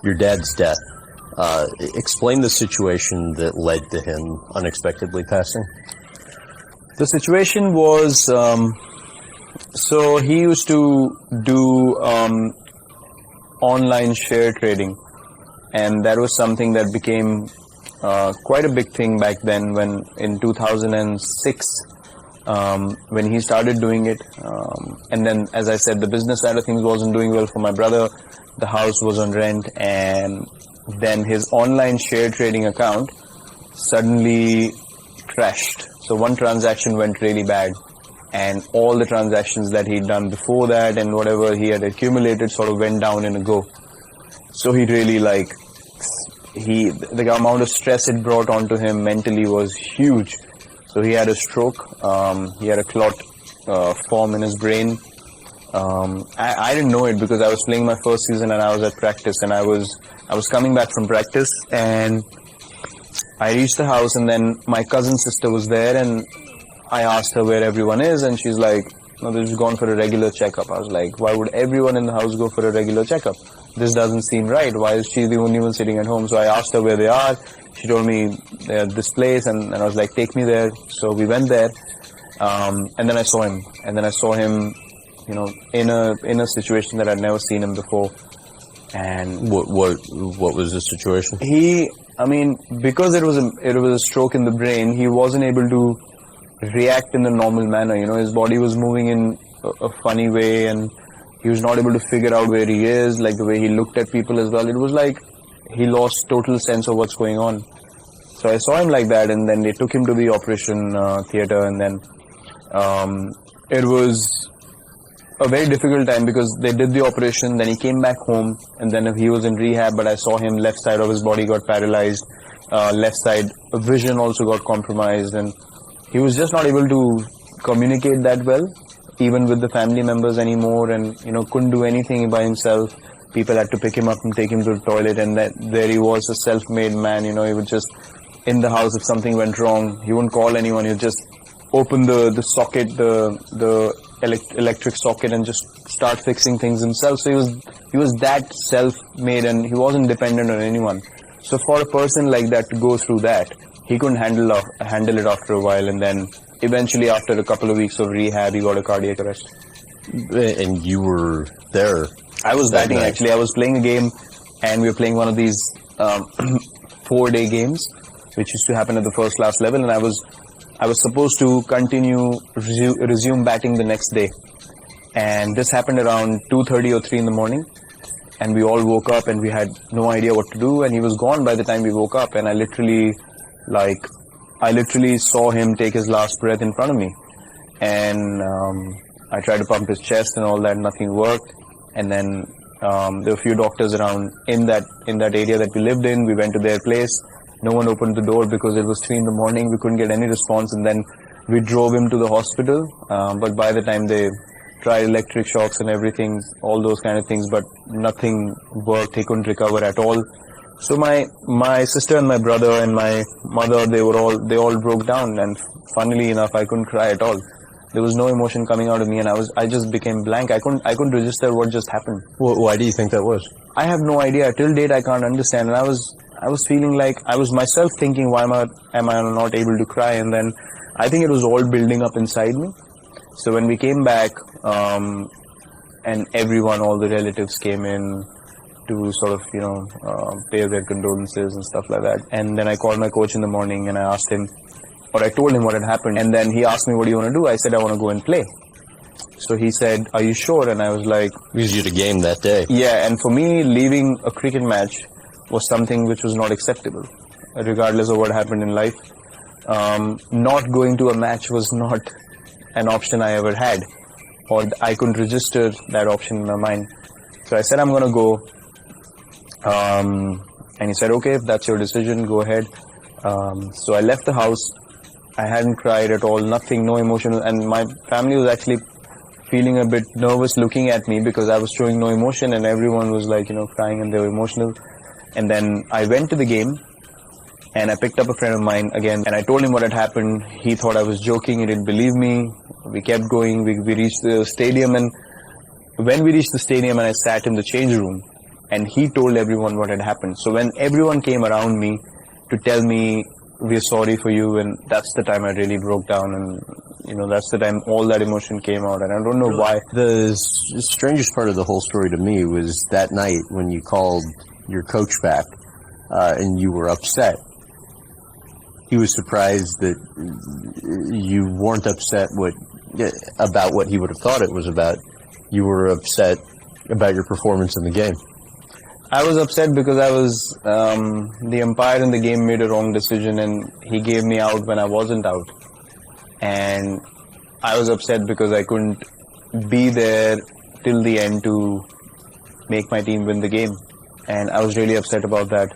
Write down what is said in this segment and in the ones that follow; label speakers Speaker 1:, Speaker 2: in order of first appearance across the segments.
Speaker 1: Your dad's death. Explain the situation that led to him unexpectedly passing.
Speaker 2: The situation was, so he used to do online share trading, and that was something that became quite a big thing back then, when in 2006, when he started doing it. And then, as I said, the business side of things wasn't doing well for my brother. The house was on rent, and then his online share trading account suddenly crashed. So one transaction went really bad, and all the transactions that he'd done before that and whatever he had accumulated sort of went down in a go. So he really, like, the amount of stress it brought onto him mentally was huge. So he had a stroke. He had a clot form in his brain. I didn't know it because I was playing my first season and I was at practice, and I was coming back from practice, and I reached the house, and then my cousin's sister was there, and I asked her where everyone is, and she's like, no, they've gone for a regular checkup. I was like, why would everyone in the house go for a regular checkup? This doesn't seem right. Why is she the only one sitting at home? So I asked her where they are. She told me they're at this place, and I was like, take me there. So we went there, and then I saw him. And then I saw him, you know, in a situation that I'd never seen him before. And
Speaker 1: What was the situation?
Speaker 2: Because it was a stroke in the brain, he wasn't able to react in the normal manner. You know, his body was moving in a funny way, and he was not able to figure out where he is, like the way he looked at people as well. It was like he lost total sense of what's going on. So I saw him like that, and then they took him to the operation theater, and then it was a very difficult time because they did the operation, then he came back home, and then he was in rehab, but I saw him, left side of his body got paralyzed, left side vision also got compromised, and he was just not able to communicate that well, even with the family members anymore, and, you know, couldn't do anything by himself. People had to pick him up and take him to the toilet, and there he was, a self-made man. You know, he would just, in the house, if something went wrong, he wouldn't call anyone, he'd just open the socket, the electric socket, and just start fixing things himself. So he was that self-made, and he wasn't dependent on anyone. So for a person like that to go through that, he couldn't handle it after a while, and then eventually after a couple of weeks of rehab, he got a cardiac arrest.
Speaker 1: And you were there.
Speaker 2: I was batting, actually. I was playing a game, and we were playing one of these 4-day games, which used to happen at the first class level, and I was supposed to resume batting the next day. And this happened around 2:30 or 3 in the morning, and we all woke up, and we had no idea what to do, and he was gone by the time we woke up, and I literally saw him take his last breath in front of me. And I tried to pump his chest and all that, nothing worked. And then there were a few doctors around in that area that we lived in. We went to their place. No one opened the door because it was 3 in the morning. We couldn't get any response, and then we drove him to the hospital. But by the time they tried electric shocks and everything, all those kind of things, but nothing worked. He couldn't recover at all. So my sister and my brother and my mother, they all broke down, and funnily enough, I couldn't cry at all. There was no emotion coming out of me, and I just became blank. I couldn't register what just happened.
Speaker 1: Why do you think that was?
Speaker 2: I have no idea. Till date, I can't understand. And I was feeling like I was myself thinking, why am I not able to cry? And then I think it was all building up inside me. So when we came back, and everyone, all the relatives came in to sort of, you know, pay their condolences and stuff like that. And then I called my coach in the morning, and I told him what had happened. And then he asked me, what do you want to do? I said, I want to go and play. So he said, are you sure? And I was like,
Speaker 1: Because you had a game that day.
Speaker 2: yeah. And for me, leaving a cricket match was something which was not acceptable, regardless of what happened in life. Not going to a match was not an option I ever had, or I couldn't register that option in my mind. So I said, I'm going to go. And he said, okay, if that's your decision, go ahead. So I left the house. I hadn't cried at all, nothing, no emotion. And my family was actually feeling a bit nervous looking at me because I was showing no emotion, and everyone was like, you know, crying, and they were emotional. And then I went to the game, and I picked up a friend of mine again, and I told him what had happened. He thought I was joking. He didn't believe me. We kept going. We reached the stadium, and when we reached the stadium and I sat in the change room, and he told everyone what had happened. So when everyone came around me to tell me, we're sorry for you, and that's the time I really broke down, and that's the time all that emotion came out, and I don't know why.
Speaker 1: The strangest part of the whole story to me was that night when you called your coach back and you were upset. He was surprised that you weren't upset about what he would have thought it was about. You were upset about your performance in the game.
Speaker 2: I was upset because I was the umpire in the game made a wrong decision, and he gave me out when I wasn't out. And I was upset because I couldn't be there till the end to make my team win the game. And I was really upset about that.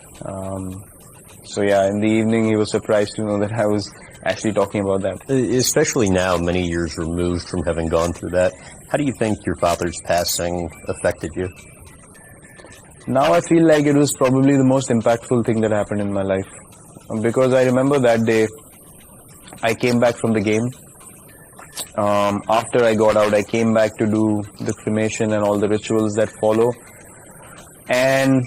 Speaker 2: So yeah, in the evening he was surprised to know that I was actually talking about that.
Speaker 1: Especially now, many years removed from having gone through that, how do you think your father's passing affected you?
Speaker 2: Now I feel like it was probably the most impactful thing that happened in my life. Because I remember that day, I came back from the game. After I got out, I came back to do the cremation and all the rituals that follow. And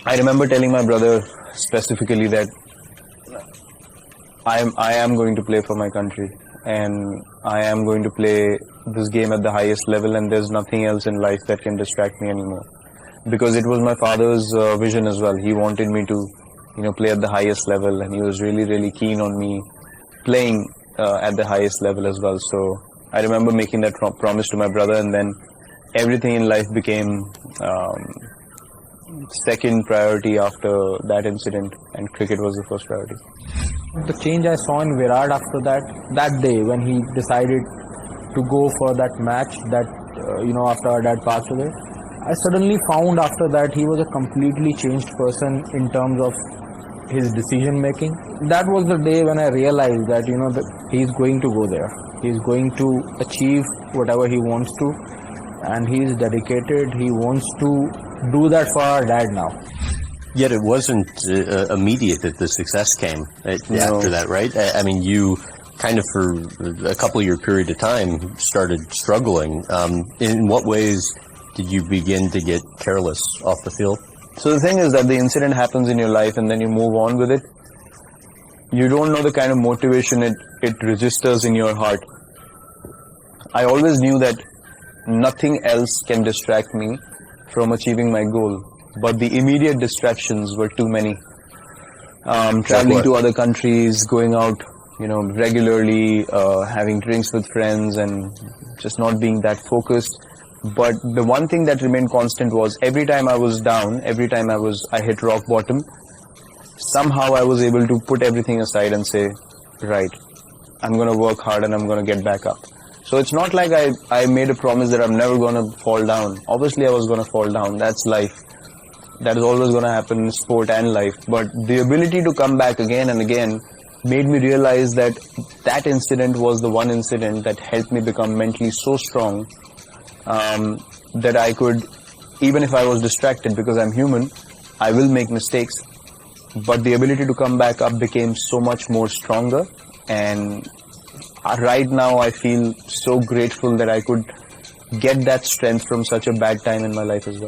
Speaker 2: I remember telling my brother specifically that I am going to play for my country, and I am going to play this game at the highest level, and there's nothing else in life that can distract me anymore. Because it was my father's vision as well. He wanted me to, play at the highest level, and he was really, really keen on me playing at the highest level as well. So I remember making that promise to my brother, and then everything in life became second priority after that incident, and cricket was the first priority.
Speaker 3: The change I saw in Virat after that day when he decided to go for that match that, after our dad passed away, I suddenly found after that he was a completely changed person in terms of his decision making. That was the day when I realized that, that he's going to go there. He's going to achieve whatever he wants to, and he's dedicated. He wants to do that for our dad now.
Speaker 1: Yet it wasn't immediate that the success came after that, right? I mean, you kind of for a couple of year period of time started struggling. In what ways did you begin to get careless off the field?
Speaker 2: So the thing is that the incident happens in your life and then you move on with it. You don't know the kind of motivation it registers in your heart. I always knew that nothing else can distract me from achieving my goal. But the immediate distractions were too many. Traveling to other countries, going out, regularly, having drinks with friends, and just not being that focused. But the one thing that remained constant was every time I was down, every time I hit rock bottom, somehow I was able to put everything aside and say, right, I'm going to work hard and I'm going to get back up. So it's not like I made a promise that I'm never going to fall down. Obviously I was going to fall down. That's life. That is always going to happen in sport and life. But the ability to come back again and again made me realize that that incident was the one incident that helped me become mentally so strong that I could, even if I was distracted, because I'm human, I will make mistakes. But the ability to come back up became so much more stronger. And right now I feel so grateful that I could get that strength from such a bad time in my life as well.